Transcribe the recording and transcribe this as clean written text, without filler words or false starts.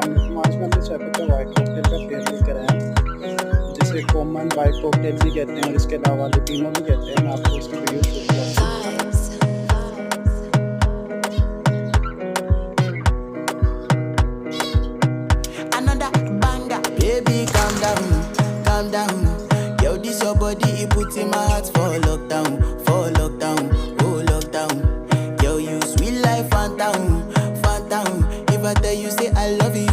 आज मैं अपने चैपटर का वाइट कॉकटेल का पेयर लेकर आया हूँ, जिसे कॉमन वाइट कॉकटेल भी कहते हैं और इसके अलावा लुटिनो भी कहते हैं। मैं आपको इसकी वीडियो शूट करता हूँ। Another banger. Baby, calm down. Yo, this your body, it puts in my heart for lockdown, oh lockdown. Yo, you sweet life, phantom. If I tell you say I love you,